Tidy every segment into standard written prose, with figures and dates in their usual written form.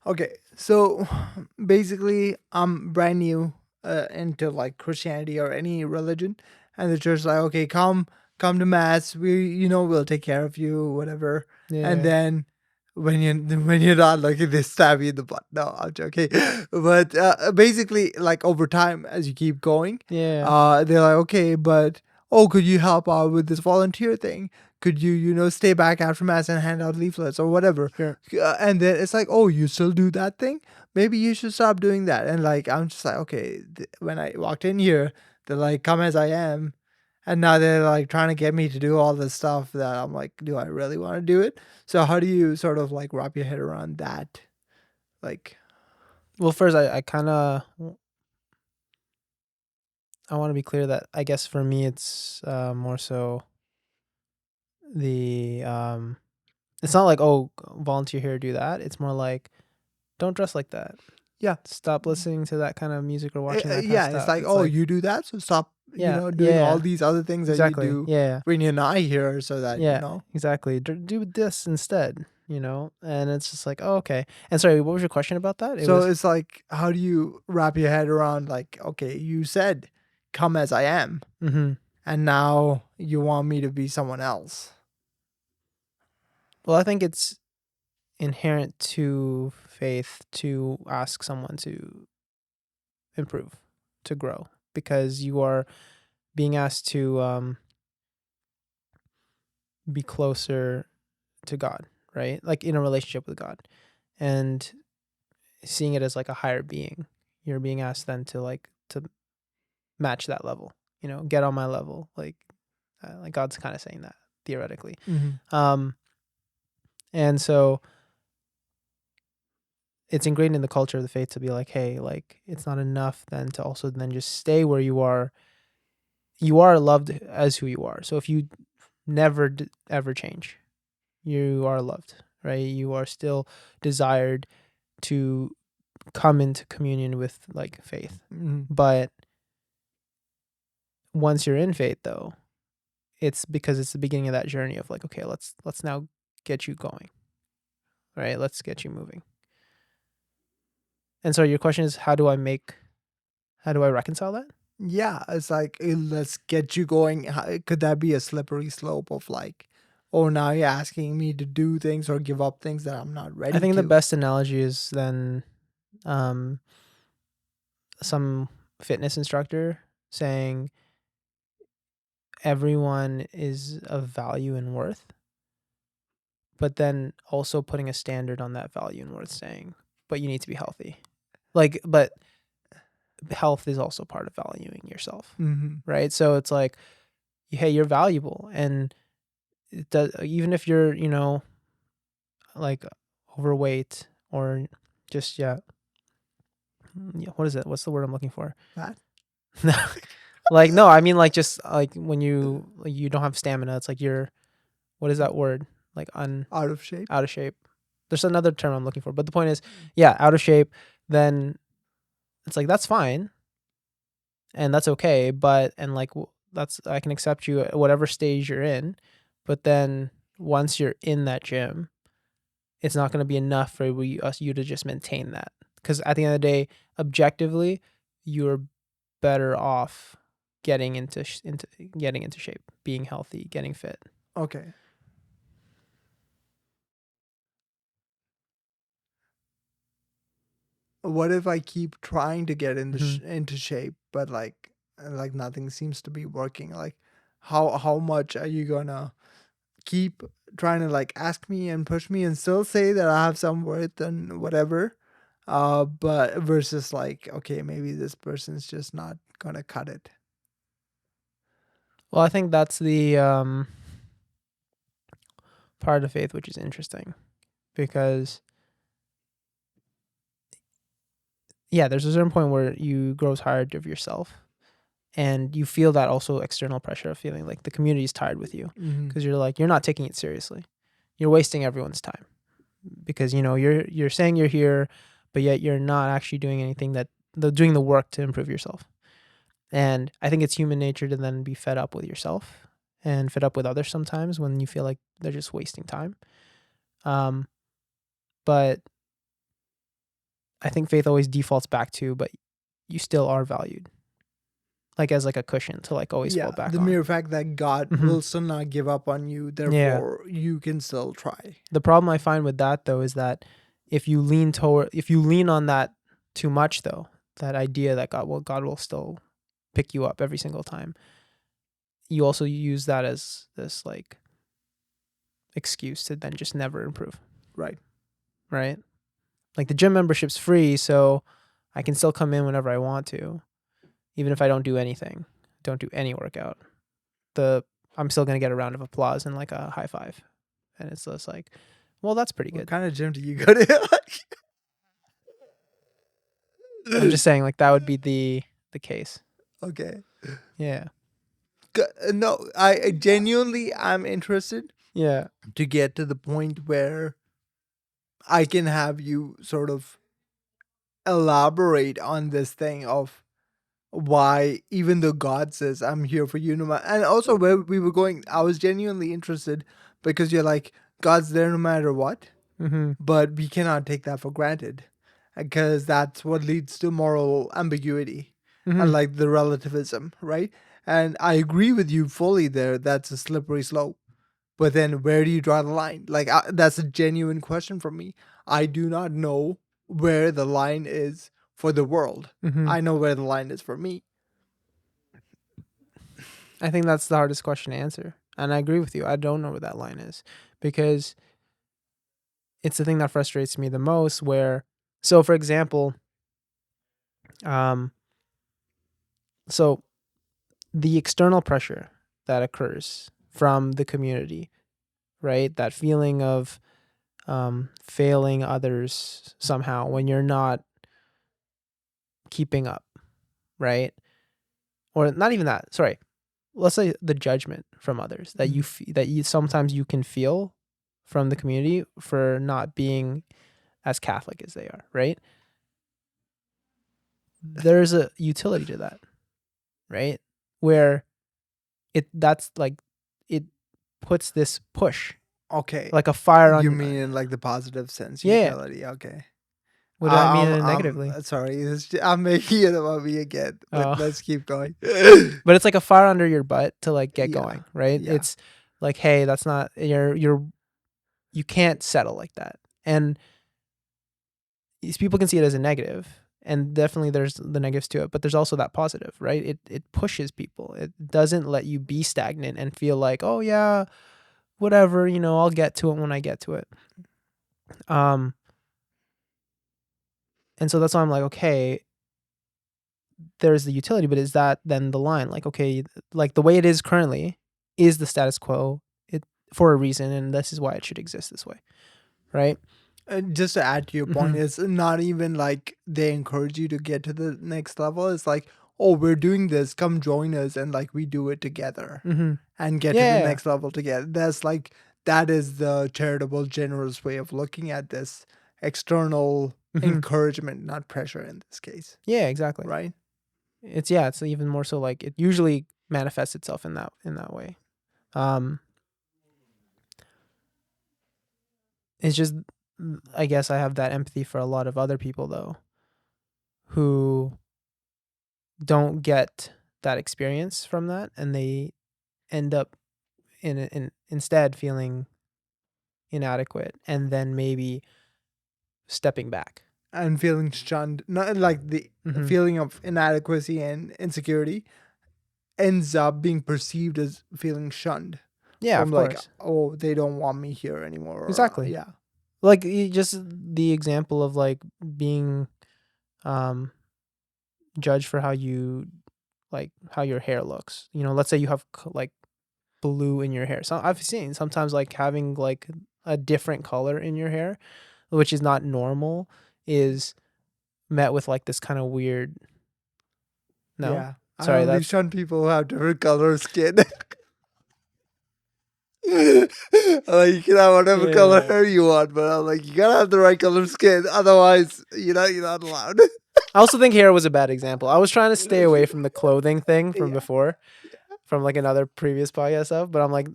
Okay, so basically, I'm brand new into like Christianity or any religion, and the church like, okay, come to mass. We'll take care of you, whatever. And Yeah. then when you when you're not looking, they stab you in the butt. No, I'm joking. But basically, like over time, as you keep going, Yeah. they're like, okay, but oh, could you help out with this volunteer thing? Could you stay back after mass and hand out leaflets or whatever? Sure. And then it's like, oh, you still do that thing? Maybe you should stop doing that. And like, I'm just like, okay. When I walked in here, they're like, come as I am. And now they're like trying to get me to do all this stuff that I'm like, do I really want to do it? So how do you sort of like wrap your head around that? Like, Well, first, I kind of I want to be clear that I guess for me it's more so the it's not like, oh, volunteer here, do that. It's more like, don't dress like that. yeah, Stop listening to that kind of music or watching that kind of yeah. It's stuff. like, It's oh, like, you do that, so stop, yeah, doing all yeah, these other things that you exactly, do yeah, when you're not here, so that yeah, exactly. Do this instead, And it's just like, oh, okay. And sorry, what was your question about that? It So was, it's like, how do you wrap your head around like, okay, you said, come as I am, mm-hmm. and now you want me to be someone else. Well, I think it's inherent to faith to ask someone to improve, to grow, because you are being asked to be closer to God, right? Like in a relationship with God, and seeing it as like a higher being. You're being asked then to match that level, get on my level. Like God's kind of saying that theoretically. Mm-hmm. Um, and so it's ingrained in the culture of the faith to be like, hey, like it's not enough then to also then just stay where you are. You are loved as who you are. So if you never ever change, you are loved, right? You are still desired to come into communion with like faith. Mm-hmm. But once you're in faith though, it's because it's the beginning of that journey of like, okay, let's now get you going. Right? Let's get you moving. And so your question is, how do I reconcile that? Yeah, it's like, let's get you going. Could that be a slippery slope of like, oh, now you're asking me to do things or give up things that I'm not I ready think the to? best analogy is then um, some fitness instructor saying everyone is of value and worth, but then also putting a standard on that value and worth, saying, but you need to be healthy. But health is also part of valuing yourself, Mm-hmm. right? So it's like, hey, you're valuable, and it does, even if you're, like overweight or just what is it? What's the word I'm looking for? That Like no, I mean like just like when you don't have stamina. It's like you're, what is that word? Like out of shape. out of shape. There's another term I'm looking for, but the point is, yeah, out of shape. Then it's like that's fine and that's okay, but and like that's, I can accept you at whatever stage you're in, but then once you're in that gym, it's not going to be enough for you to just maintain that, because at the end of the day, objectively, you're better off getting into shape, being healthy, getting fit. Okay. What if I keep trying to get into shape, but like nothing seems to be working? Like, how much are you gonna keep trying to like ask me and push me and still say that I have some worth and whatever? But versus like, okay, maybe this person's just not gonna cut it. Well, I think that's the part of faith which is interesting, because yeah, there's a certain point where you grow tired of yourself, and you feel that also external pressure of feeling like the community's tired with you, Mm-hmm. because you're like, you're not taking it seriously. You're wasting everyone's time, because you're saying you're here, but yet you're not actually doing anything doing the work to improve yourself. And I think it's human nature to then be fed up with yourself and fed up with others sometimes when you feel like they're just wasting time. Um, but I think faith always defaults back to, but you still are valued. Like as like a cushion to like always fall back the on. mere fact that God Mhm. will still not give up on you, therefore you can still try. The problem I find with that though is that if you lean on that too much though, that idea that God will still pick you up every single time, you also use that as this like excuse to then just never improve. Right. Right? Like the gym membership's free, so I can still come in whenever I want to, even if I don't do anything, don't do any workout. I'm still gonna get a round of applause and like a high five, and it's just like, well, that's pretty What good. kind of gym do you go to? I'm just saying, like that would be the case. Okay. Yeah. No, I genuinely I'm interested Yeah. to get to the point where I can have you sort of elaborate on this thing of why, even though God says I'm here for you no matter, and also where we were going, I was genuinely interested because you're like, God's there no matter what, Mm-hmm. but we cannot take that for granted because that's what leads to moral ambiguity Mm-hmm. and like the relativism, right? And I agree with you fully there. That's a slippery slope. But then where do you draw the line? Like, that's a genuine question for me. I do not know where the line is for the world. Mm-hmm. I know where the line is for me. I think that's the hardest question to answer. And I agree with you. I don't know where that line is because it's the thing that frustrates me the most so for example, so the external pressure that occurs from the community, right? That feeling of failing others somehow when you're not keeping up, right? Or not even that. Sorry. Let's say the judgment from others that that you sometimes you can feel from the community for not being as Catholic as they are, right? There's a utility to that, right? Where that's like it puts this push, Okay. like a fire on. You mean in like the positive sense, Yeah. utility? Okay. What do I mean negatively? Sorry, I'm making it about me again, but Oh. let's keep going. But it's like a fire under your butt to like get Yeah. going, right? Yeah. It's like, hey, that's not you can't settle like that. And these people can see it as a negative, and definitely there's the negatives to it, but there's also that positive, right? It pushes people. It doesn't let you be stagnant and feel like, oh yeah, whatever, I'll get to it when I get to it. And so that's why I'm like, okay, there's the utility, but is that then the line? Like, okay, like the way it is currently is the status quo for a reason, and this is why it should exist this way, right? Just to add to your point, it's not even like they encourage you to get to the next level. It's like, oh, we're doing this, come join us, and like we do it together and get to the next level together. That is the charitable, generous way of looking at this external encouragement, not pressure in this case. Yeah, exactly. Right? It's even more so like it usually manifests itself in that way. It's just, I guess I have that empathy for a lot of other people though, who don't get that experience from that, and they end up instead feeling inadequate, and then maybe stepping back and feeling shunned, not like the feeling of inadequacy and insecurity ends up being perceived as feeling shunned. Yeah, from of like, course. oh, they don't want me here anymore. Exactly. Yeah. Like just the example of like being judged for how your hair looks. Let's say you have like blue in your hair. So I've seen sometimes like having like a different color in your hair, which is not normal, is met with like this kind of weird. No, Yeah. sorry, I only that's shun people who have different color skin. Like, you can have whatever color hair you want, but I'm like, you gotta have the right color skin, otherwise, you're not allowed. I also think hair was a bad example. I was trying to stay away from the clothing thing from before. from like another previous podcast stuff. But I'm like,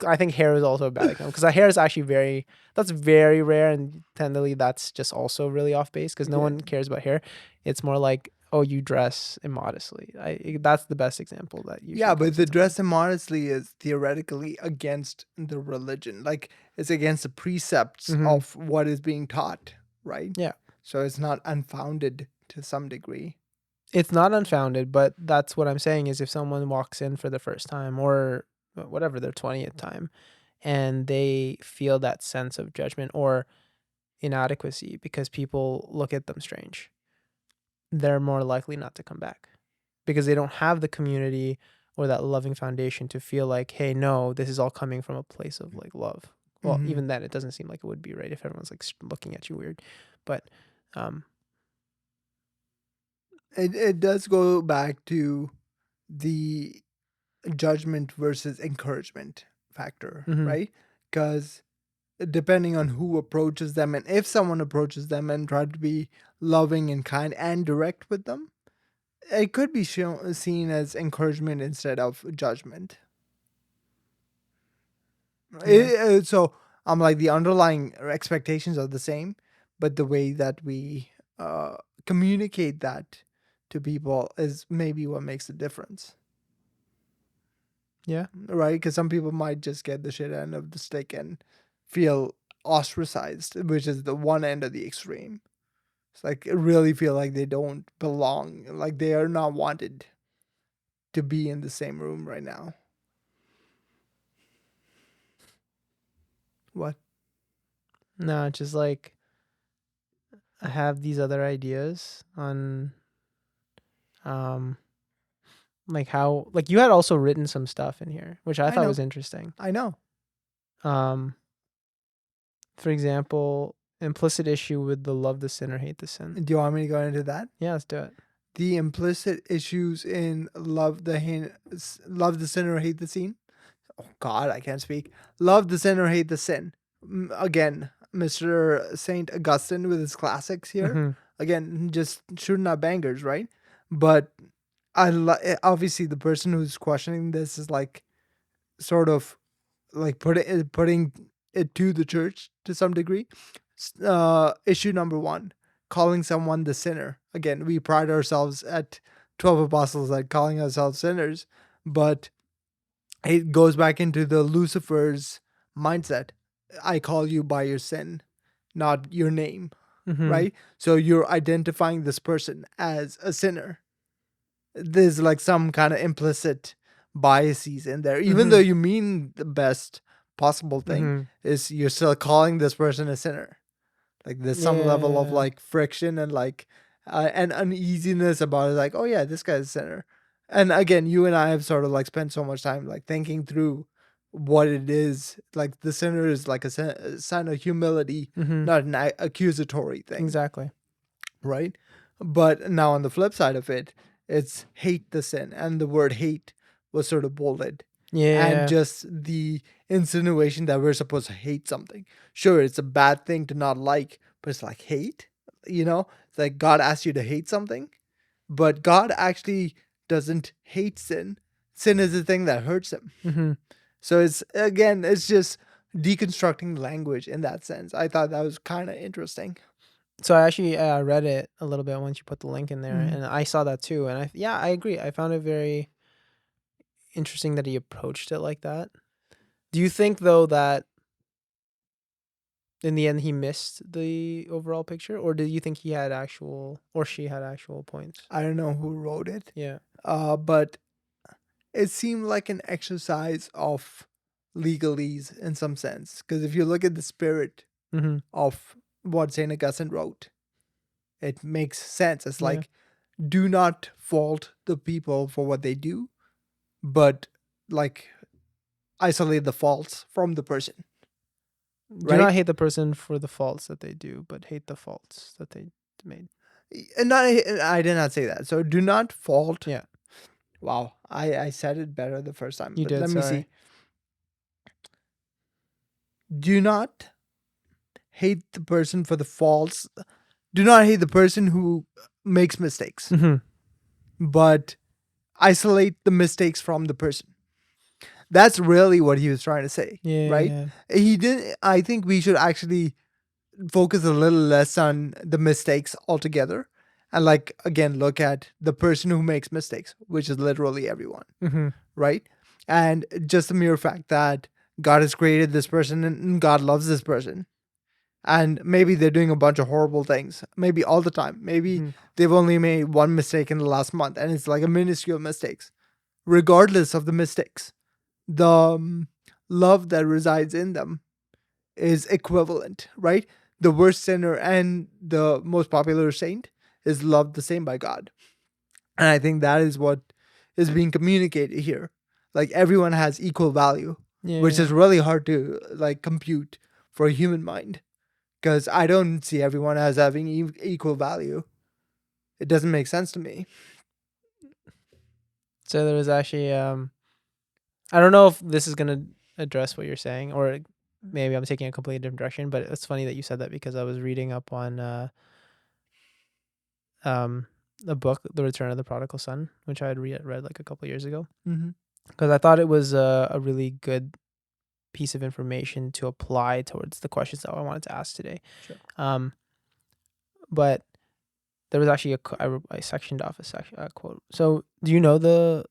I think hair is also a bad example because hair is actually that's very rare, and tenderly that's just also really off base because no one cares about hair. It's more like, oh, you dress immodestly. That's the best example that usually. Yeah, but comes the to mind. dress immodestly is theoretically against the religion. Like it's against the precepts of what is being taught, right? Yeah. So it's not unfounded to some degree. It's not unfounded, but that's what I'm saying is if someone walks in for the first time or whatever, their 20th time, and they feel that sense of judgment or inadequacy because people look at them strange, they're more likely not to come back because they don't have the community or that loving foundation to feel like, hey, no, this is all coming from a place of like love. Well, even then, it doesn't seem like it would be, right, if everyone's like looking at you weird. But it does go back to the judgment versus encouragement factor, right? Because depending on who approaches them, and if someone approaches them and try to be loving and kind and direct with them, it could be seen as encouragement instead of judgment. So I'm like the underlying expectations are the same, but the way that we communicate that to people is maybe what makes the difference. Yeah. Right? Because some people might just get the shit end of the stick and feel ostracized, which is the one end of the extreme. It's like really feel like they don't belong, like they are not wanted to be in the same room right now. What? No, just like I have these other ideas on like how, like, you had also written some stuff in here which I thought was interesting. I know. For example, implicit issue with the love the sin or hate the sin. Do you want me to go into that? Yeah, let's do it. The implicit issues in love the sin or hate the sin. Oh God, I can't speak. Love the sin or hate the sin. Again, Mr. Saint Augustine with his classics here. Again, just shooting out bangers, right? But obviously the person who's questioning this is like sort of like putting it to the church to some degree. Issue number 1, calling someone the sinner. Again, we pride ourselves at 12 apostles at calling ourselves sinners, but it goes back into the Lucifer's mindset. I call you by your sin, not your name, right? So you're identifying this person as a sinner. There's like some kind of implicit biases in there, even though you mean the best possible thing. Is you're still calling this person a sinner. Like there's some level of like friction and like and uneasiness about it. Like, oh yeah, this guy's a sinner. And again, you and I have sort of like spent so much time like thinking through what it is. Like the sinner is like a sign of humility, not an accusatory thing. Exactly. Right? But now on the flip side of it, it's hate the sin. And the word hate was sort of bolded. Yeah. And just the insinuation that we're supposed to hate something. Sure, it's a bad thing to not like, but it's like hate, you know? It's like God asked you to hate something, but God actually doesn't hate sin. Sin is the thing that hurts him. So it's just deconstructing language in that sense. I thought that was kind of interesting. So I actually read it a little bit once you put the link in there, and I saw that too. And I agree. I found it very interesting that he approached it like that. Do you think though that in the end he missed the overall picture, or do you think he had actual, or she had actual points? I don't know who wrote it. Yeah. But it seemed like an exercise of legalese in some sense. Because if you look at the spirit of what St. Augustine wrote, it makes sense. It's like, do not fault the people for what they do, but like isolate the faults from the person. Do not hate the person for the faults that they do, but hate the faults that they made. And I did not say that. So do not fault. Yeah. Wow. I said it better the first time. You did. Let me see. Do not hate the person for the faults. Do not hate the person who makes mistakes, but isolate the mistakes from the person. That's really what he was trying to say, right? Yeah. He didn't. I think we should actually focus a little less on the mistakes altogether, and like again look at the person who makes mistakes, which is literally everyone, Mm-hmm. right? And just the mere fact that God has created this person and God loves this person, and maybe they're doing a bunch of horrible things, maybe all the time, maybe Mm-hmm. they've only made one mistake in the last month and it's like a minuscule mistakes. Regardless of the mistakes, the love that resides in them is equivalent, right? The worst sinner and the most popular saint is loved the same by God. And I think that is what is being communicated here. Like everyone has equal value, which Yeah. is really hard to like compute for a human mind, because I don't see everyone as having equal value. It doesn't make sense to me. So there was actually I don't know if this is gonna address what you're saying, or maybe I'm taking a completely different direction. But it's funny that you said that because I was reading up on um the book, The Return of the Prodigal Son, which I had read like a couple years ago, Mm-hmm. because I thought it was a really good piece of information to apply towards the questions that I wanted to ask today. Sure. But there was actually I sectioned off a quote. So do you know the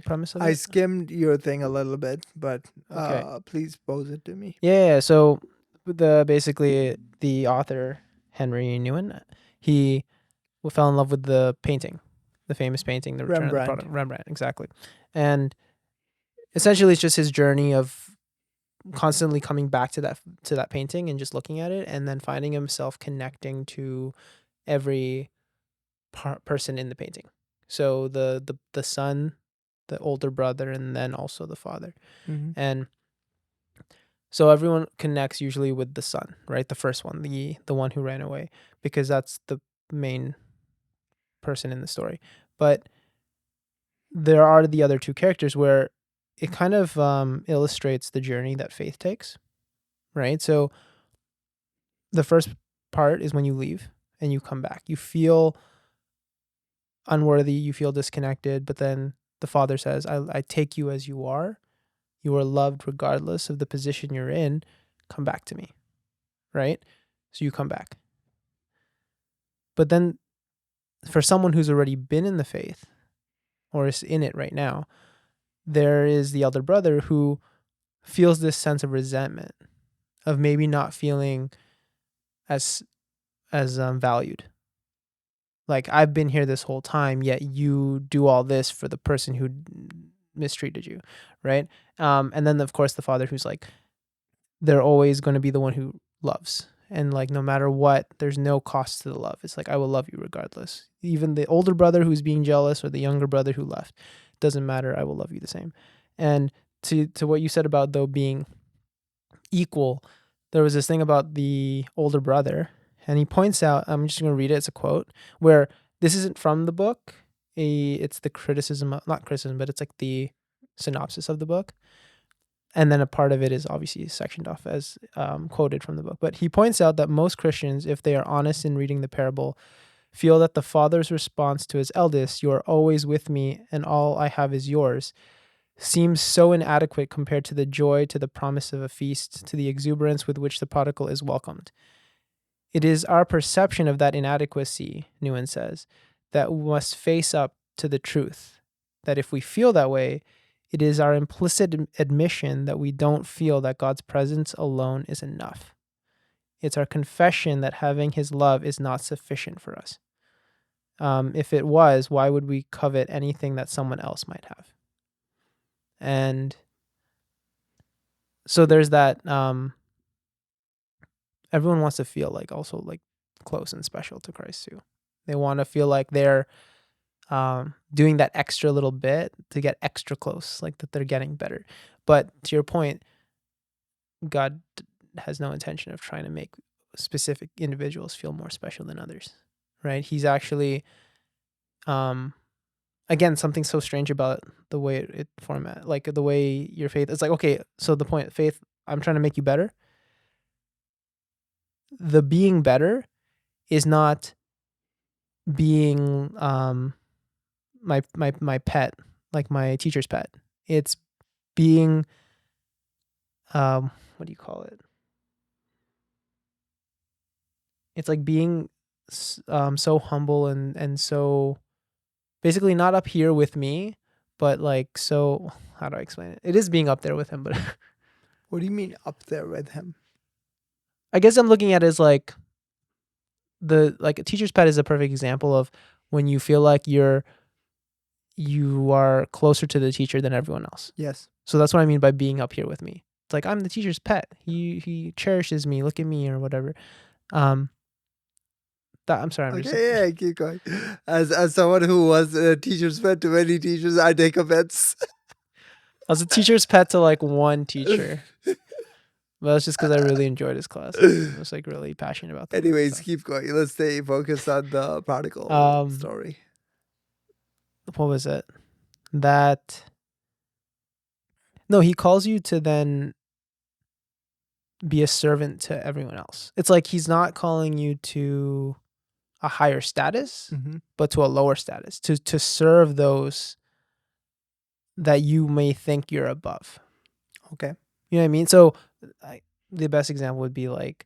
premise of I it? skimmed your thing a little bit, but Okay. please pose it to me. Yeah. So basically the author Henry Newen, he fell in love with the painting, the famous painting, The Return of the Rembrandt. Prodigal, Rembrandt, exactly. And essentially, it's just his journey of constantly coming back to that painting and just looking at it, and then finding himself connecting to every person in the painting. So the son, the older brother, and then also the father. Mm-hmm. And so everyone connects usually with the son, right? The first one, the one who ran away, because that's the main person in the story. But there are the other two characters where it kind of illustrates the journey that faith takes, right? So the first part is when you leave and you come back. You feel unworthy, you feel disconnected, but then the father says, I take you as you are. You are loved regardless of the position you're in. Come back to me, right? So you come back. But then for someone who's already been in the faith or is in it right now, there is the elder brother who feels this sense of resentment, of maybe not feeling as valued. Like, I've been here this whole time, yet you do all this for the person who mistreated you, right? And then of course the father, who's like, they're always going to be the one who loves, and like no matter what, there's no cost to the love. It's like, I will love you regardless. Even the older brother who's being jealous, or the younger brother who left, doesn't matter. I will love you the same. And to what you said about though being equal, there was this thing about the older brother, and he points out, I'm just going to read it. It's a quote where this isn't from the book. It's the criticism, not criticism, but it's like the synopsis of the book. And then a part of it is obviously sectioned off as quoted from the book. But he points out that most Christians, if they are honest in reading the parable, feel that the father's response to his eldest, "You are always with me, and all I have is yours," seems so inadequate compared to the joy, to the promise of a feast, to the exuberance with which the prodigal is welcomed. It is our perception of that inadequacy, Newen says, that we must face up to the truth. That if we feel that way, it is our implicit admission that we don't feel that God's presence alone is enough. It's our confession that having his love is not sufficient for us. If it was, why would we covet anything that someone else might have? And so there's that. Everyone wants to feel like also like close and special to Christ too. They want to feel like they're doing that extra little bit to get extra close, like that they're getting better. But to your point, God has no intention of trying to make specific individuals feel more special than others, right? He's actually, again, something so strange about the way it format, like the way your faith. It's like, okay, so the point, faith, I'm trying to make you better. The being better is not being my pet, like my teacher's pet. It's being what do you call it? It's like being so humble and so basically not up here with me, but like, so how do I explain it? It is being up there with him, but What do you mean up there with him? I guess I'm looking at it as like a teacher's pet is a perfect example of when you feel like you are closer to the teacher than everyone else. Yes. So that's what I mean by being up here with me. It's like I'm the teacher's pet. He cherishes me. Look at me or whatever. I'm sorry. I'm just Okay, yeah, keep going. As someone who was a teacher's pet to many teachers, I take offense. I was a teacher's pet to like one teacher. But that's just because I really enjoyed his class. I was like really passionate about that. Anyways, keep going. Let's stay focused on the prodigal story. What was it? No, he calls you to then be a servant to everyone else. It's like he's not calling you to a higher status, but to a lower status, to serve those that you may think you're above. Okay. You know what I mean? So the best example would be like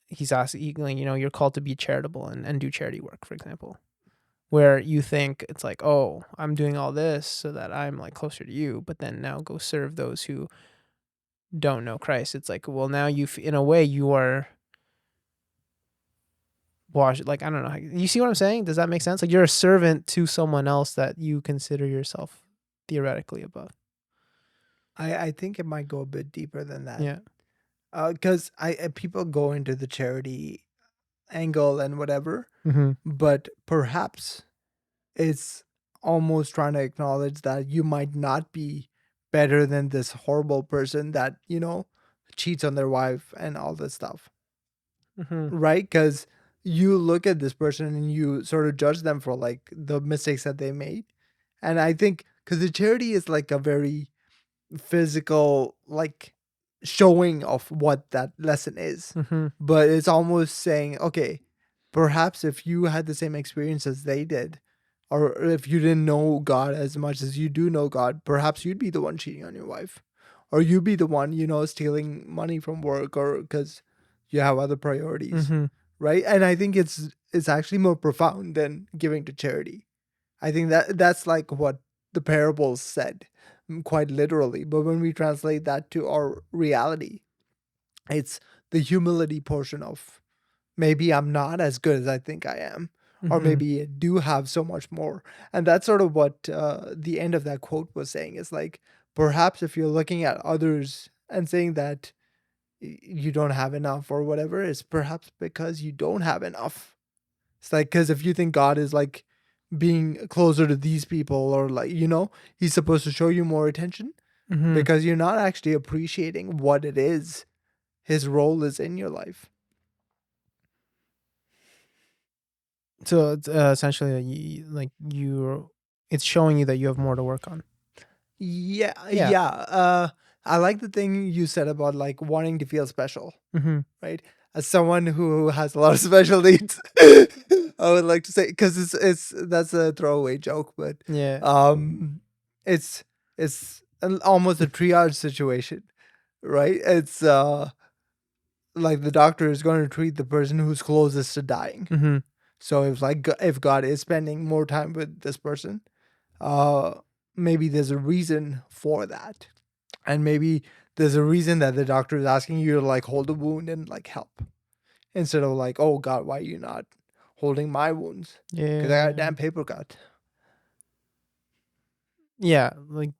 he's asking, you're called to be charitable and do charity work, for example, where you think it's like, oh, I'm doing all this so that I'm like closer to you, but then now go serve those who don't know Christ. It's like, well, now in a way you are washed. Like, I don't know. You see what I'm saying? Does that make sense? Like you're a servant to someone else that you consider yourself theoretically above. I think it might go a bit deeper than that. Yeah. Because people go into the charity angle and whatever, but perhaps it's almost trying to acknowledge that you might not be better than this horrible person that, cheats on their wife and all this stuff. Right? Because you look at this person and you sort of judge them for like the mistakes that they made. And I think because the charity is like a very physical, like showing of what that lesson is. But it's almost saying, okay, perhaps if you had the same experience as they did, or if you didn't know God as much as you do know God, perhaps you'd be the one cheating on your wife, or you'd be the one, stealing money from work, or because you have other priorities, right? And I think it's actually more profound than giving to charity. I think that's like what the parables said, quite literally. But when we translate that to our reality, it's the humility portion of maybe I'm not as good as I think I am, or maybe I do have so much more. And that's sort of what the end of that quote was saying, is like, perhaps if you're looking at others and saying that you don't have enough or whatever, it's perhaps because you don't have enough. It's like, because if you think God is like being closer to these people, or like, he's supposed to show you more attention, because you're not actually appreciating what it is his role is in your life. So it's essentially it's showing you that you have more to work on. Yeah. I like the thing you said about like wanting to feel special, right? As someone who has a lot of special needs, I would like to say, because that's a throwaway joke, but it's almost a triage situation, right? It's like the doctor is going to treat the person who's closest to dying. So if God is spending more time with this person, maybe there's a reason for that. And maybe there's a reason that the doctor is asking you to like hold the wound and like help, instead of like, oh God, why are you not holding my wounds? Because I got a damn paper cut. Yeah, like,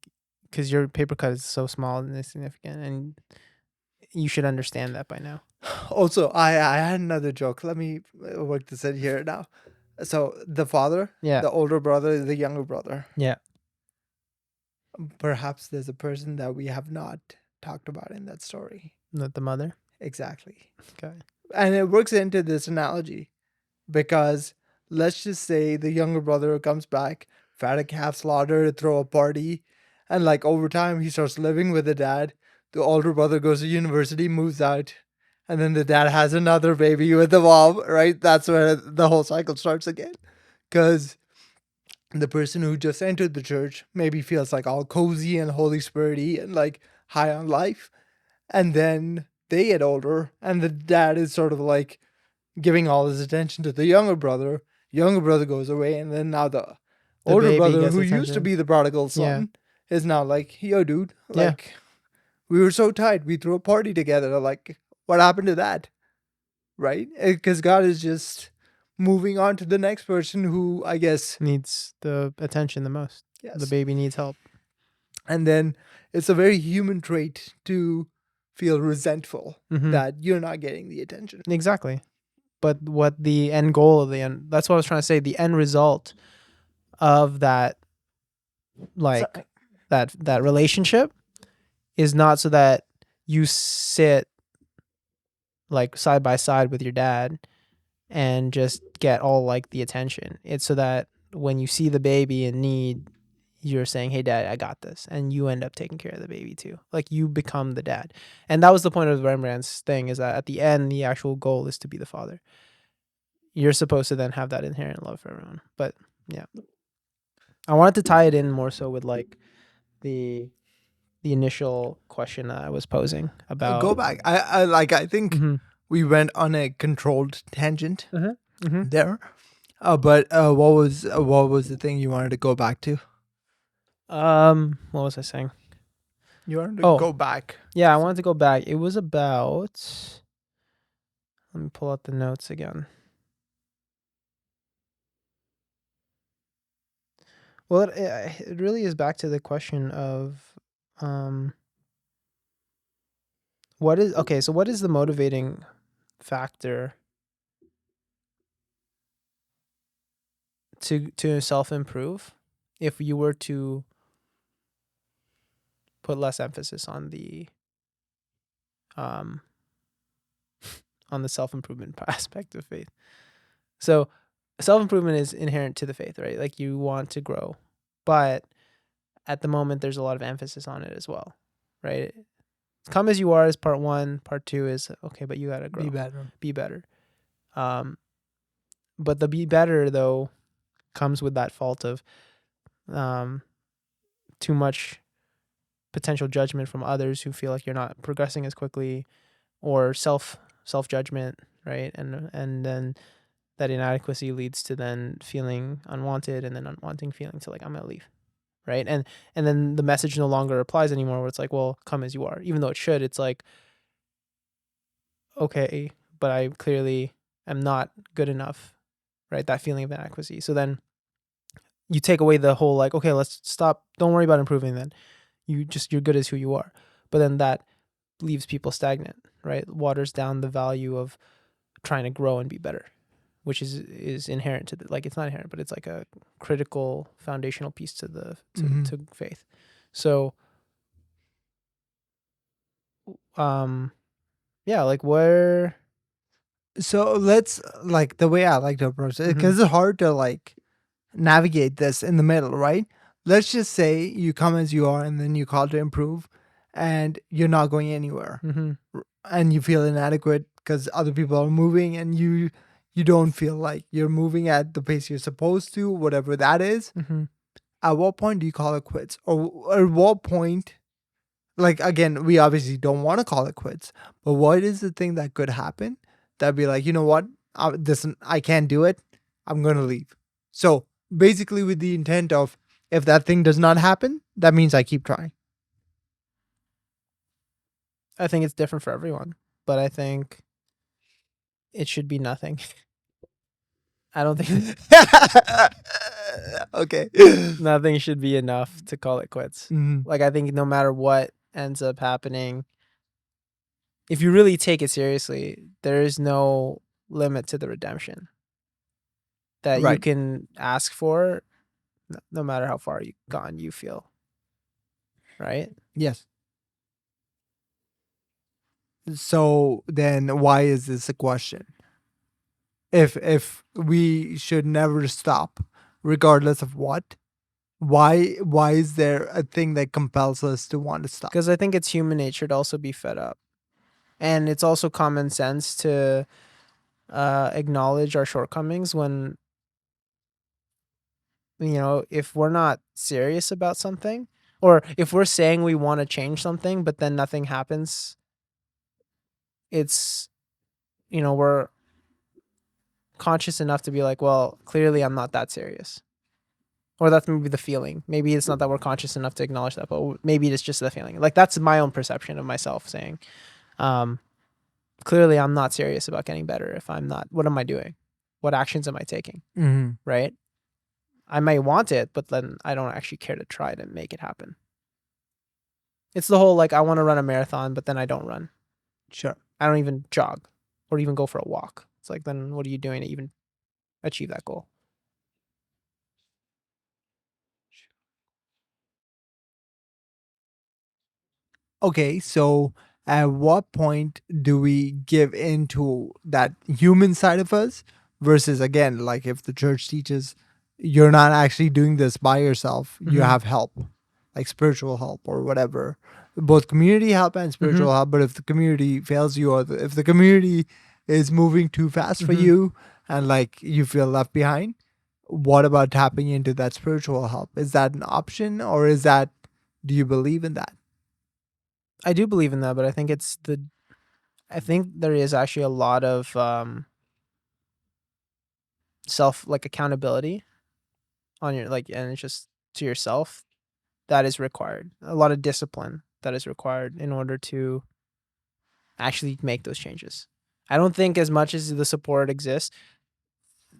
because your paper cut is so small and insignificant, and you should understand that by now. Also, I had another joke. Let me work this in here now. So the father, the older brother, the younger brother. Yeah. Perhaps there's a person that we have not talked about in that story. Not the mother? Exactly. Okay. And it works into this analogy, because let's just say the younger brother comes back, fat a calf slaughter to throw a party, and like over time he starts living with the dad. The older brother goes to university, moves out, and then the dad has another baby with the mom, right? That's where the whole cycle starts again. Because the person who just entered the church maybe feels like all cozy and Holy Spirit-y and like high on life. And then they get older and the dad is sort of like giving all his attention to the younger brother. Younger brother goes away, and then now the older baby brother, gets who used to attention. be the prodigal Yeah. son, is now like, yo, dude, Yeah. like, we were so tight. We threw a party together. Like, what happened to that? Right? Because God is just moving on to the next person who, I guess, Needs the attention the most. yes. The baby needs help. And then it's a very human trait to feel resentful Mhm. that you're not getting the attention. Exactly. But what the end goal of the end, that's what I was trying to say. The end result of that, like that relationship is not so that you sit like side by side with your dad and just get all like the attention. It's so that when you see the baby in need, you're saying, "Hey, dad, I got this," and you end up taking care of the baby too. Like you become the dad, and that was the point of Rembrandt's thing. Is that at the end, the actual goal is to be the father. You're supposed to then have that inherent love for everyone. But yeah, I wanted to tie it in more so with like the initial question that I was posing about. Go back. I think we went on a controlled tangent there. But what was the thing you wanted to go back to? What was I saying? You wanted to go back. Yeah, I wanted to go back. It was about. Let me pull out the notes again. Well, it really is back to the question of, what is the motivating factor to self-improve if you were to put less emphasis on the self-improvement aspect of faith. So self-improvement is inherent to the faith, right? Like you want to grow, but at the moment there's a lot of emphasis on it as well, right? Come as you are is part one. Part two is okay, but you gotta grow. Be better. But the be better though comes with that fault of too much potential judgment from others who feel like you're not progressing as quickly, or self judgment, right? And then that inadequacy leads to then feeling unwanted, and then unwanting feeling to like, I'm gonna leave, right? And then the message no longer applies anymore, where it's like, well, come as you are, even though it should. It's like, okay, but I clearly am not good enough, right? That feeling of inadequacy. So then you take away the whole like, okay, let's stop. Don't worry about improving. Then you're good as who you are. But then that leaves people stagnant, right? Waters down the value of trying to grow and be better, which is inherent to like, it's not inherent, but it's like a critical foundational piece to the to faith. So yeah, like where. So let's, like, the way I like to approach it, because it's hard to like navigate this in the middle, right? Let's just say you come as you are and then you call to improve and you're not going anywhere, and you feel inadequate because other people are moving and you don't feel like you're moving at the pace you're supposed to, whatever that is. At what point do you call it quits? Or at what point, like, again, we obviously don't want to call it quits, but what is the thing that could happen that'd be like, you know what, I can't do it, I'm gonna leave. So basically with the intent of, if that thing does not happen, that means I keep trying. I think it's different for everyone, but I think it should be nothing. I don't think Okay. nothing should be enough to call it quits. Like, I think no matter what ends up happening, if you really take it seriously, there is no limit to the redemption that you can ask for, no matter how far you've gone, you feel. Right? Yes. So then why is this a question? If we should never stop, regardless of what, why is there a thing that compels us to want to stop? Because I think it's human nature to also be fed up. And it's also common sense to acknowledge our shortcomings when if we're not serious about something, or if we're saying we want to change something, but then nothing happens, it's, we're conscious enough to be like, well, clearly I'm not that serious. Or that's maybe the feeling. Maybe it's not that we're conscious enough to acknowledge that, but maybe it's just the feeling. Like, that's my own perception of myself saying, um, clearly I'm not serious about getting better. If I'm not, what am I doing? What actions am I taking? Mm-hmm. Right? I might want it, but then I don't actually care to try to make it happen. It's the whole, like, I want to run a marathon, but then I don't run. Sure. I don't even jog or even go for a walk. It's like, then what are you doing to even achieve that goal? Okay, so at what point do we give into that human side of us versus, again, like if the church teaches you're not actually doing this by yourself, you Mhm. have help, like spiritual help or whatever, both community help and spiritual help. But if the community fails you, or if the community is moving too fast for you and like you feel left behind, what about tapping into that spiritual help? Is that an option, or is that, do you believe in that? I do believe in that, but I think I think there is actually a lot of self, like, accountability on your, like, and it's just to yourself that is required. A lot of discipline that is required in order to actually make those changes. I don't think as much as the support exists,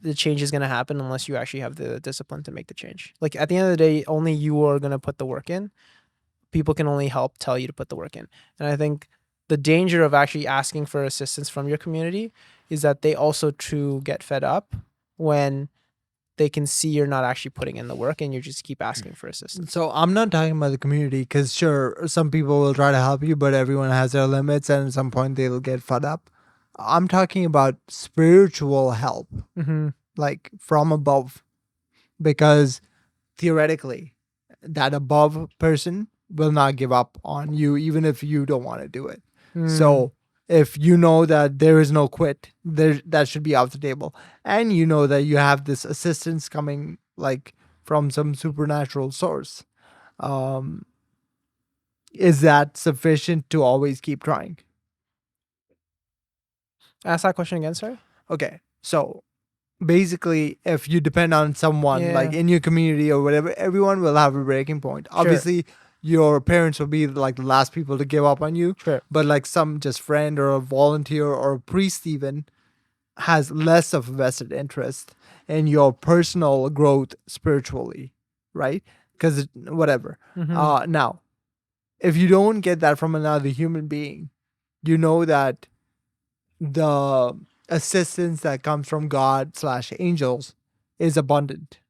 the change is going to happen unless you actually have the discipline to make the change. Like, at the end of the day, only you are going to put the work in. People can only help tell you to put the work in. And I think the danger of actually asking for assistance from your community is that they also too get fed up when they can see you're not actually putting in the work and you just keep asking for assistance. So I'm not talking about the community, because sure, some people will try to help you, but everyone has their limits, and at some point they'll get fed up. I'm talking about spiritual help, Mm-hmm. like from above, because theoretically, that above person will not give up on you, even if you don't want to do it. So if you know that there is no quit, there, that should be off the table, and you know that you have this assistance coming, like from some supernatural source, um, is that sufficient to always keep trying? Ask that question again, sorry? Okay, so basically, if you depend on someone like Yeah. in your community or whatever, everyone will have a breaking point. Sure. Obviously, your parents will be like the last people to give up on you, Sure. but like some just friend or a volunteer or a priest even has less of a vested interest in your personal growth spiritually, right? Because whatever. Mm-hmm. Now, if you don't get that from another human being, you know that the assistance that comes from God slash angels is abundant.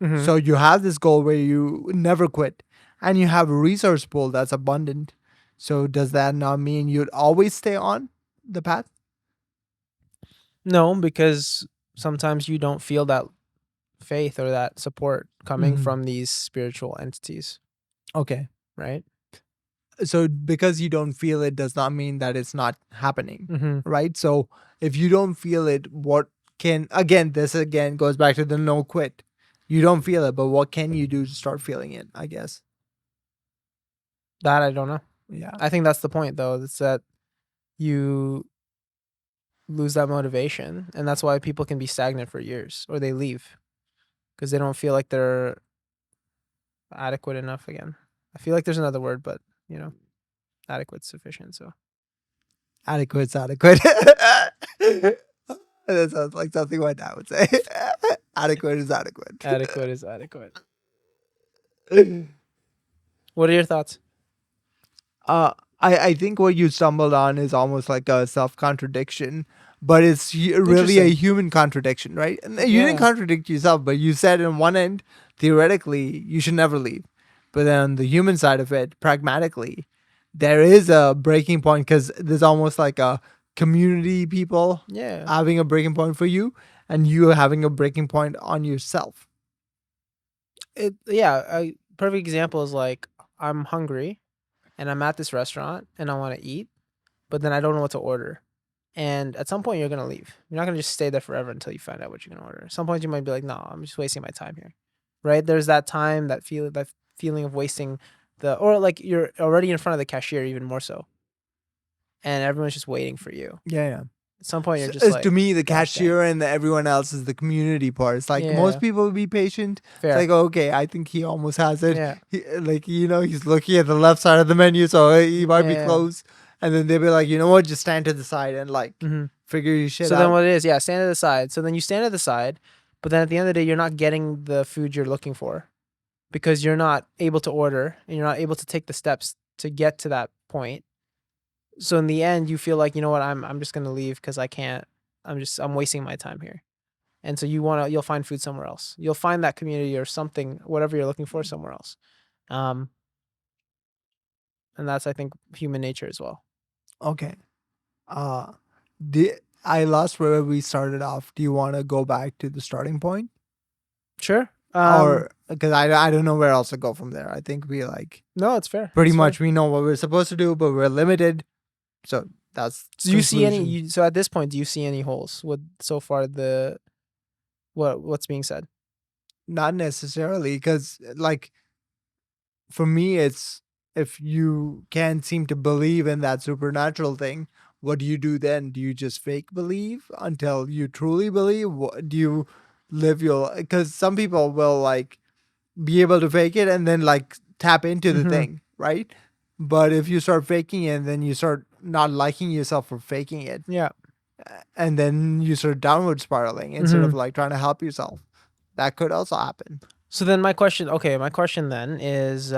Mm-hmm. So you have this goal where you never quit, and you have a resource pool that's abundant. So does that not mean you'd always stay on the path? No, because sometimes you don't feel that faith or that support coming Mhm. from these spiritual entities, Okay. right? So because you don't feel it does not mean that it's not happening, Mm-hmm. right? So if you don't feel it, what can, again, this again goes back to the no quit. You don't feel it, but what can you do to start feeling it, I guess? That I don't know. Yeah. I think that's the point, though. It's that you lose that motivation, and that's why people can be stagnant for years or they leave because they don't feel like they're adequate enough again. I feel like there's another word, but adequate, sufficient. So Adequate's adequate. That sounds like something my dad would say. Adequate is adequate. adequate is adequate. What are your thoughts? I think what you stumbled on is almost like a self contradiction, but it's really a Interesting. human contradiction, right? And you didn't Yeah. contradict yourself, but you said on one end, theoretically, you should never leave. But then on the human side of it, pragmatically, there is a breaking point, because there's almost like a community people Yeah. having a breaking point for you, and you having a breaking point on yourself. A perfect example is like I'm hungry and I'm at this restaurant and I want to eat, but then I don't know what to order. And at some point you're gonna leave. You're not gonna just stay there forever until you find out what you're gonna order. At some point you might be like, no, I'm just wasting my time here. right? There's that time, that feeling of wasting or like you're already in front of the cashier, even more so, and everyone's just waiting for you. Yeah. At some point, you're So, just like, to me, the gosh, dang. cashier and everyone else is the community part. It's like Yeah. most people would be patient. Fair. It's like, okay, I think he almost has it. Yeah. He's looking at the left side of the menu, so he might be Yeah. close. And then they'll be like, you know what, just stand to the side and like figure your shit So out. then what it is, stand to the side. So then you stand to the side, but then at the end of the day, you're not getting the food you're looking for because you're not able to order and you're not able to take the steps to get to that point. So in the end, you feel like, you know what, I'm just gonna leave because I can't. I'm wasting my time here. And so you'll find food somewhere else. You'll find that community or something, whatever you're looking for, somewhere else. And that's, I think, human nature as well. Okay. I lost where we started off. Do you want to go back to the starting point? Sure. Or because I don't know where else to go from there. I think we no, it's fair. Pretty much we know what we're supposed to do, but we're limited. So that's. Do you see any? So at this point, do you see any holes with so far what's being said? Not necessarily, because like for me, it's if you can't seem to believe in that supernatural thing, what do you do then? Do you just fake believe until you truly believe? What do you live your? Because some people will like be able to fake it and then like tap into the thing, right? But if you start faking it, then you start not liking yourself for faking it. Yeah. And then you start downward spiraling instead of like trying to help yourself. That could also happen. So then my question then is,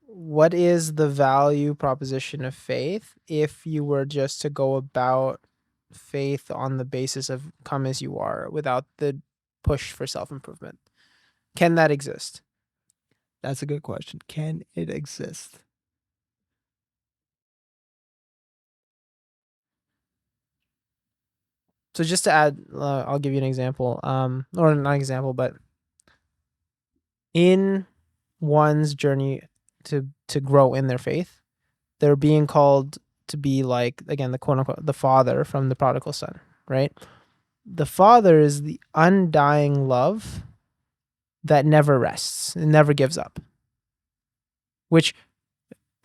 what is the value proposition of faith if you were just to go about faith on the basis of come as you are without the push for self-improvement? Can that exist? That's a good question. Can it exist? So just to add, I'll give you an example, or not an example, but in one's journey to grow in their faith, they're being called to be like, again, the quote unquote, the father from the prodigal son, right? The father is the undying love that never rests and never gives up, which,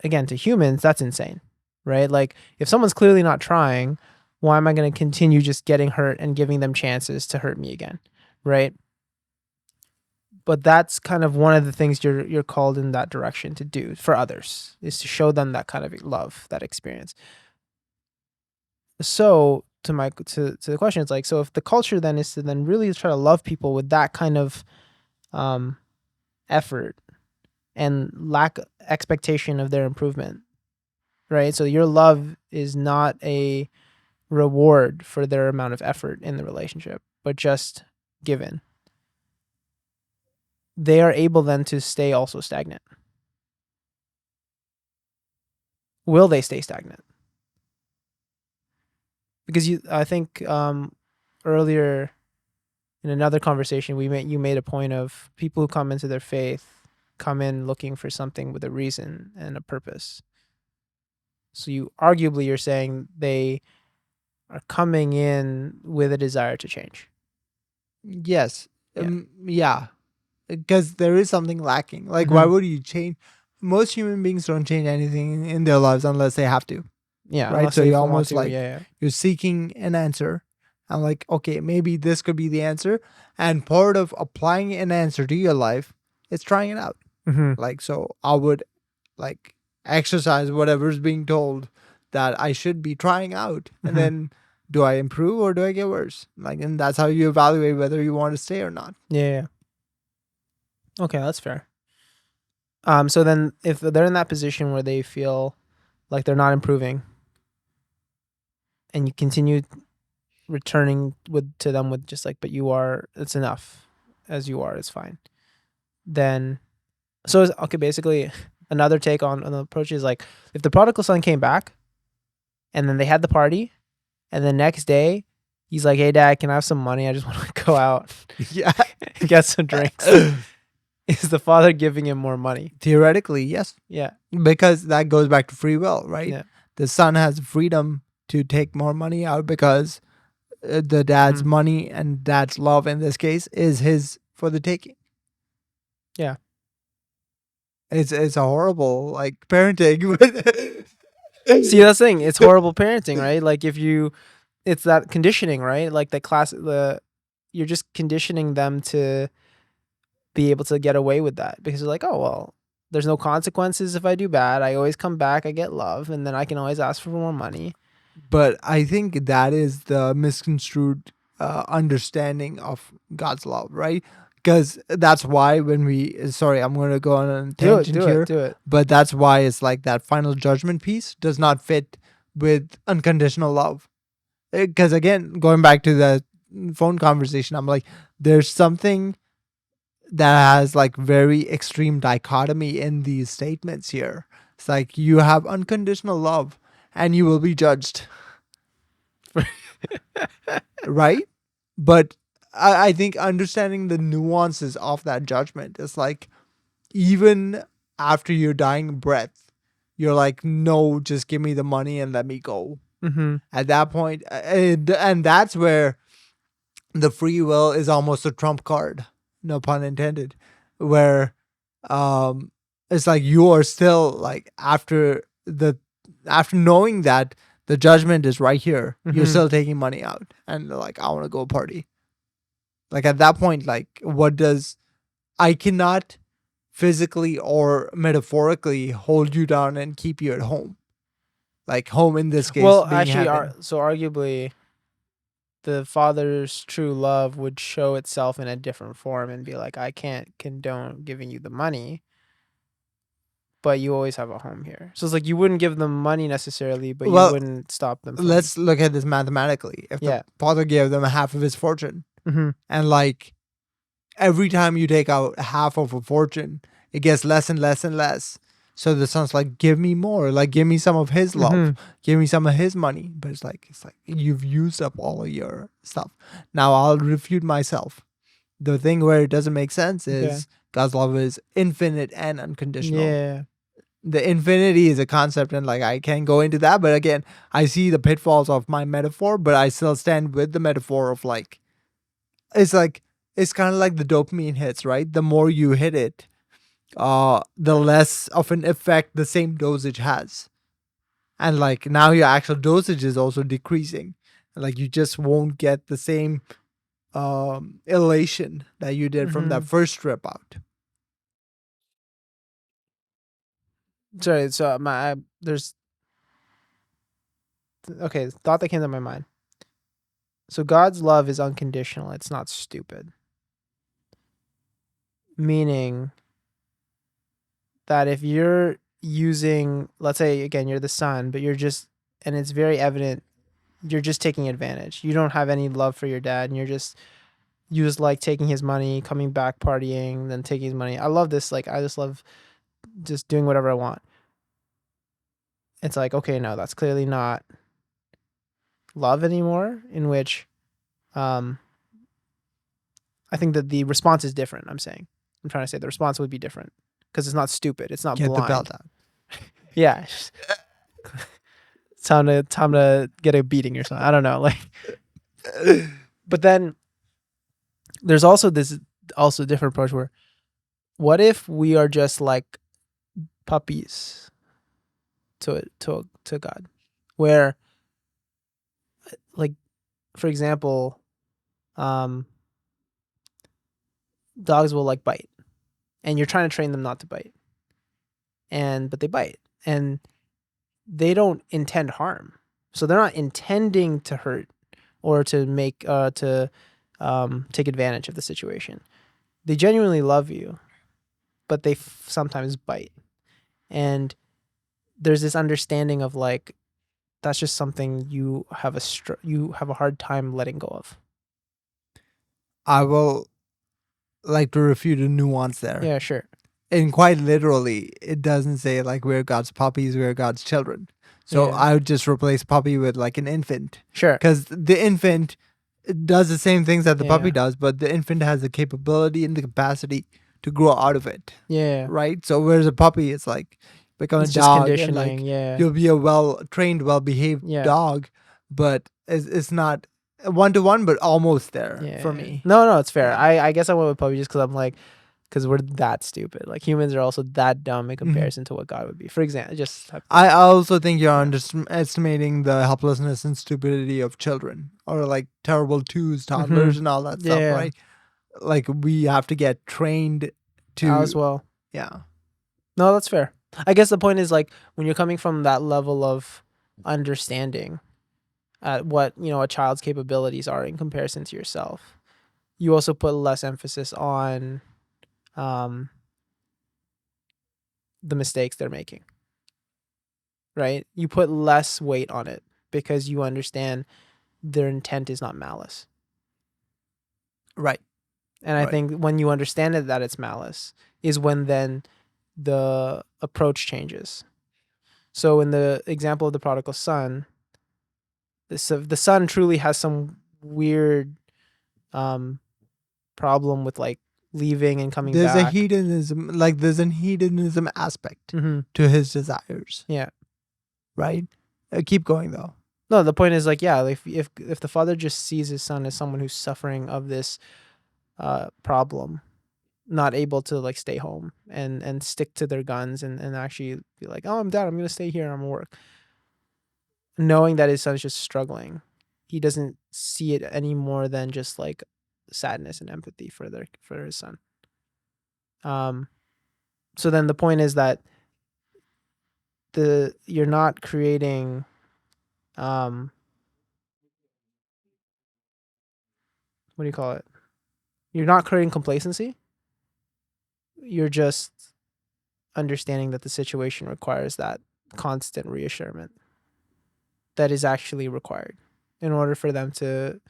again, to humans, that's insane, right? Like if someone's clearly not trying, why am I going to continue just getting hurt and giving them chances to hurt me again, right? But that's kind of one of the things you're called in that direction to do for others, is to show them that kind of love, that experience. So to the question, it's like, so if the culture then is to then really try to love people with that kind of effort and lack expectation of their improvement, right? So your love is not a reward for their amount of effort in the relationship, but just given. They are able then to stay also stagnant. Will they stay stagnant? Because I think earlier in another conversation you made a point of people who come into their faith come in looking for something with a reason and a purpose. So you're saying they are coming in with a desire to change. Yes. Yeah. Because there is something lacking. Like, why would you change? Most human beings don't change anything in their lives unless they have to. Yeah. Right. So you're almost like, you're seeking an answer. I'm like, okay, maybe this could be the answer. And part of applying an answer to your life is trying it out. Like, so I would like exercise whatever's being told that I should be trying out. And then do I improve or do I get worse? Like, and that's how you evaluate whether you want to stay or not. Yeah. Okay, that's fair. So then if they're in that position where they feel like they're not improving and you continue returning to them with just like, but it's enough as you are, it's fine. Then, basically another take on the approach is like, if the prodigal son came back and then they had the party and the next day he's like, hey dad, can I have some money? I just want to go out and get some drinks. Is the father giving him more money? Theoretically, yes. Yeah. Because that goes back to free will, right? Yeah. The son has freedom to take more money out because the dad's money and dad's love in this case is his for the taking. Yeah. It's a horrible like parenting. See, that's the thing. It's horrible parenting, right? Like it's that conditioning, right? Like you're just conditioning them to be able to get away with that because they're like, oh, well, there's no consequences if I do bad. I always come back. I get love. And then I can always ask for more money. But I think that is the misconstrued understanding of God's love, right? Because that's why sorry, I'm going to go on a tangent here. Do it. But that's why it's like that final judgment piece does not fit with unconditional love. Because again, going back to the phone conversation, I'm like, there's something that has like very extreme dichotomy in these statements here. It's like you have unconditional love and you will be judged. Right? But I think understanding the nuances of that judgment is like, even after your dying breath, you're like, no, just give me the money and let me go. Mm-hmm. At that point, and that's where the free will is almost a trump card, no pun intended, where it's like you are still like after knowing that the judgment is right here, you're still taking money out and like, I want to go party. Like at that point, like I cannot physically or metaphorically hold you down and keep you at home. Like home in this case. Well, being actually, heaven. so arguably, the father's true love would show itself in a different form and be like, I can't condone giving you the money, but you always have a home here. So it's like you wouldn't give them money necessarily, but you wouldn't stop them. Let's look at this mathematically. If the father gave them half of his fortune, and like every time you take out half of a fortune, it gets less and less and less. So the son's like, give me more, like give me some of his love, give me some of his money. But it's like you've used up all of your stuff. Now I'll refute myself. The thing where it doesn't make sense is God's love is infinite and unconditional. Yeah. The infinity is a concept, and like I can't go into that. But again, I see the pitfalls of my metaphor, but I still stand with the metaphor of like, it's kind of like the dopamine hits, right? The more you hit it, the less of an effect the same dosage has. And like now your actual dosage is also decreasing. Like you just won't get the same elation that you did from that first trip out. Sorry, so thought that came to my mind. So God's love is unconditional. It's not stupid. Meaning that if you're using, let's say again, you're the son, but and it's very evident you're just taking advantage. You don't have any love for your dad, and you just like taking his money, coming back partying, then taking his money. I love this. Like I just love just doing whatever I want. It's like, okay, no, that's clearly not love anymore, in which I think that the response is different. I'm trying to say the response would be different because it's not stupid. It's not blind. Get the belt out. Yeah. It's time to get a beating or something. I don't know. Like, but then there's also this different approach where, what if we are just like puppies to God, where, like, for example, dogs will like bite, and you're trying to train them not to bite, but they bite, and they don't intend harm, so they're not intending to hurt or to make take advantage of the situation. They genuinely love you, but they sometimes bite, and there's this understanding of like, that's just something you have a hard time letting go of. I will like to refute a nuance there. Yeah, sure. And quite literally, it doesn't say like we're God's puppies, we're God's children. So I would just replace puppy with like an infant. Sure. Because the infant does the same things that the puppy does, but the infant has the capability and the capacity to grow out of it. Yeah. Right? So whereas a puppy, it's like become It's a just dog. conditioning. And like, you'll be a well-trained, well-behaved dog, but it's not 1-to-1, but almost there Yeah. for me. No, it's fair. Yeah. I guess I went with puppy just because I'm like, because we're that stupid. Like humans are also that dumb in comparison to what God would be. For example, just I also think you're Yeah. underestimating the helplessness and stupidity of children, or like terrible twos, toddlers, and all that stuff, Yeah. right? Like we have to get trained as to, well. yeah. No, that's fair. I guess the point is like when you're coming from that level of understanding at what a child's capabilities are in comparison to yourself, you also put less emphasis on the mistakes they're making. Right? You put less weight on it because you understand their intent is not malice. Right. And I think when you understand it that it's malice is when then the approach changes. So in the example of the prodigal son, the son truly has some weird problem with like leaving and coming There's a back. hedonism, like there's an hedonism aspect to his desires. Yeah. Right. Keep going though. No, the point is like, yeah, if the father just sees his son as someone who's suffering of this problem, not able to like stay home and stick to their guns and actually be like, oh, I'm dad, I'm gonna stay here, I'm gonna work. Knowing that his son's just struggling, he doesn't see it any more than just like sadness and empathy for his son. So then the point is that you're not creating what do you call it? You're not creating complacency. You're just understanding that the situation requires that constant reassurance that is actually required in order for them to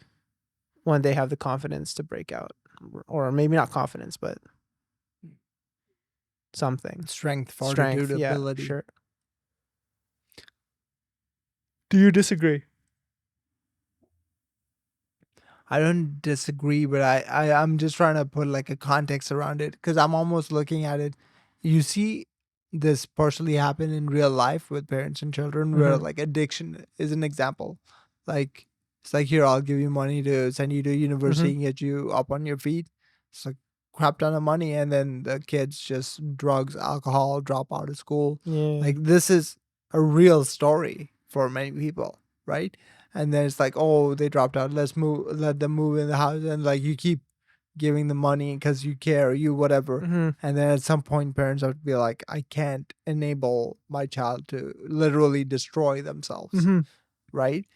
one day have the confidence to break out, or maybe not confidence, but something. Strength, fortitude, ability. Yeah, sure. Do you disagree? I don't disagree, but I'm just trying to put like a context around it because I'm almost looking at it. You see this partially happen in real life with parents and children where like addiction is an example. Like it's like, here, I'll give you money to send you to university and get you up on your feet. It's like crap ton of money, and then the kids just drugs, alcohol, drop out of school. Yeah. Like this is a real story for many people, right? And then it's like, oh, they dropped out, let them move in the house, and like you keep giving them money because you care, you whatever. And then at some point parents have to be like, I can't enable my child to literally destroy themselves, right?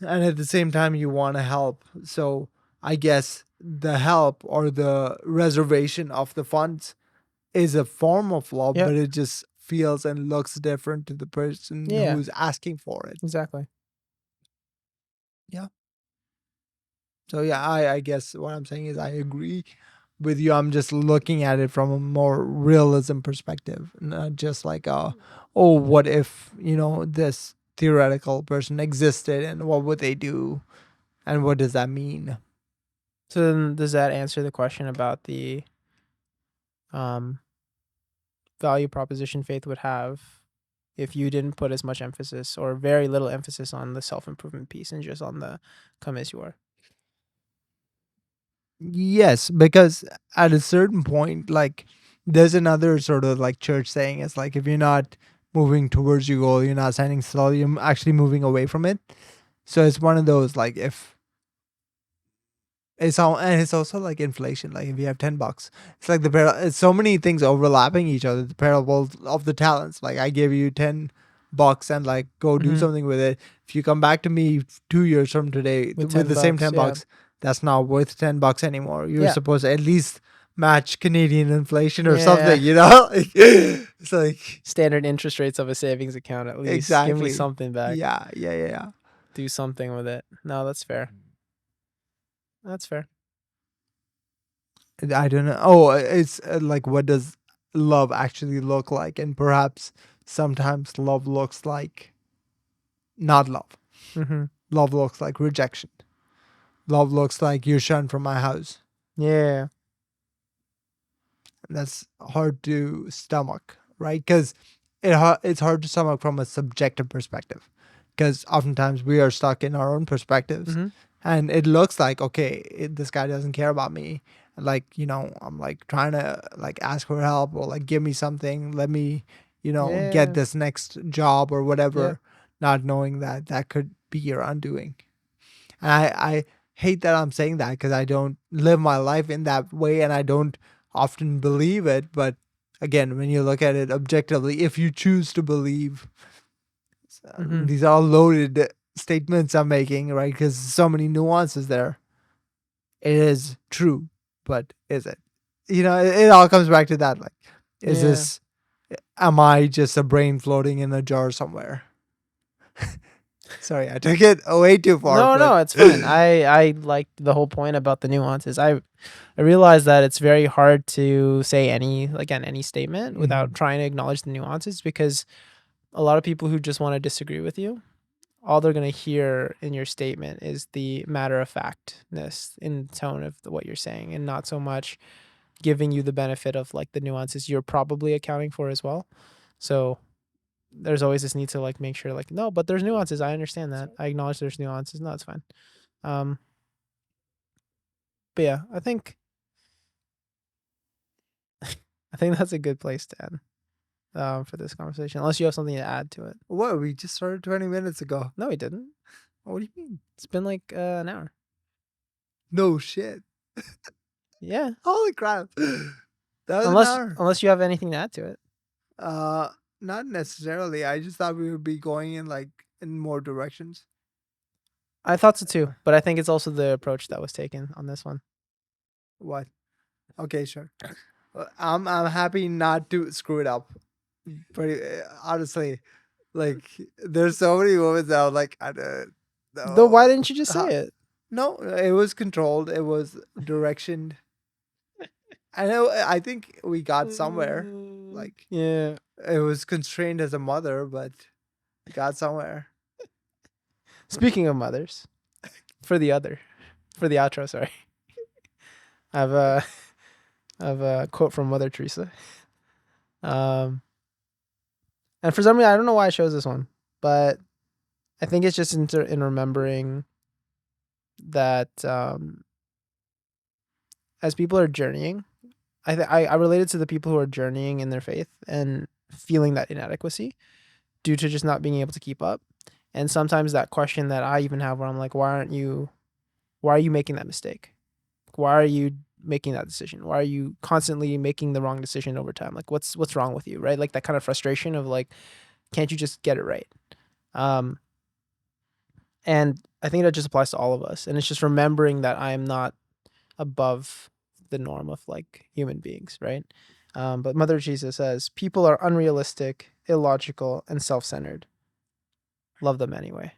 And at the same time you want to help, so I guess the help or the reservation of the funds is a form of love, but it just feels and looks different to the person who's asking for it. Exactly. Yeah. So yeah, I guess what I'm saying is I agree with you. I'm just looking at it from a more realism perspective, not just like oh, what if, this theoretical person existed and what would they do and what does that mean? So then does that answer the question about the value proposition faith would have if you didn't put as much emphasis or very little emphasis on the self-improvement piece and just on the come as you are? Yes, because at a certain point, like there's another sort of like church saying, it's like if you're not moving towards your goal, you're not standing still, you're actually moving away from it. So it's one of those like if and it's also like inflation. Like if you have $10, it's like it's so many things overlapping each other. The parable of the talents. Like I give you $10 and like go do something with it. If you come back to me 2 years from today with the same $10, that's not worth $10 anymore. You're supposed to at least match Canadian inflation or something. It's like standard interest rates of a savings account at least. Exactly. Give me something back. Yeah. Do something with it. No, that's fair. That's fair. I don't know. Oh, it's like, what does love actually look like? And perhaps sometimes love looks like not love. Love looks like rejection. Love looks like you're shunned from my house. Yeah. And that's hard to stomach, right? Because it's hard to stomach from a subjective perspective. because oftentimes we are stuck in our own perspectives, Mm-hmm. and it looks like, okay, this guy doesn't care about me. Like, I'm like trying to like ask for help or like give me something, let me, get Yeah. this next job or Yeah. whatever, not knowing that that could be your undoing. And I hate that I'm saying that because I don't live my life in that way and I don't often believe it. But again, when you look at it objectively, if you choose to believe, Mm-hmm. these are all loaded statements I'm making, right? Because so many nuances there. It is true, but is it? It all comes back to that. Like, is Yeah. this, am I just a brain floating in a jar somewhere? Sorry, I took it way too far, No, but no, it's fine. I liked the whole point about the nuances. I realize that it's very hard to say any statement without Mhm. trying to acknowledge the nuances, because a lot of people who just want to disagree with you, all they're going to hear in your statement is the matter of factness in tone of what you're saying, and not so much giving you the benefit of like the nuances you're probably accounting for as well. So there's always this need to like make sure like, no, but there's nuances. I understand that. I acknowledge there's nuances. No, it's fine. Um, but yeah, I think that's a good place to end for this conversation. Unless you have something to add to it. what? We just started 20 minutes ago. No, we didn't. What do you mean? It's been like an hour. No shit. Yeah, Holy crap. That was an unless hour. unless you have anything to add to it. Uh, Not necessarily. I just thought we would be going in like in more directions. I thought so too, but I think it's also the approach that was taken on this one. What? Okay, sure. I'm happy not to screw it up. Pretty honestly, like there's so many moments that I was like, I don't Though, know. why didn't you just say How, it? no, it was controlled. It was directioned. I know. I think we got somewhere. Like Yeah. it was constrained as a mother, but got somewhere. Speaking of mothers, for the outro, sorry, I have a I have a quote from Mother Teresa. Um, and for some reason, I don't know why I chose this one, but I think it's just in remembering that as people are journeying, I related to the people who are journeying in their faith and feeling that inadequacy due to just not being able to keep up. And sometimes that question that I even have where I'm like, why are you making that mistake? Why are you making that decision? Why are you constantly making the wrong decision over time? Like what's wrong with you, right? Like that kind of frustration of like, can't you just get it right? Um, and I think that just applies to all of us. And it's just remembering that I'm not above the norm of like human beings, right? But Mother Teresa says people are unrealistic, illogical, and self-centered. Love them anyway.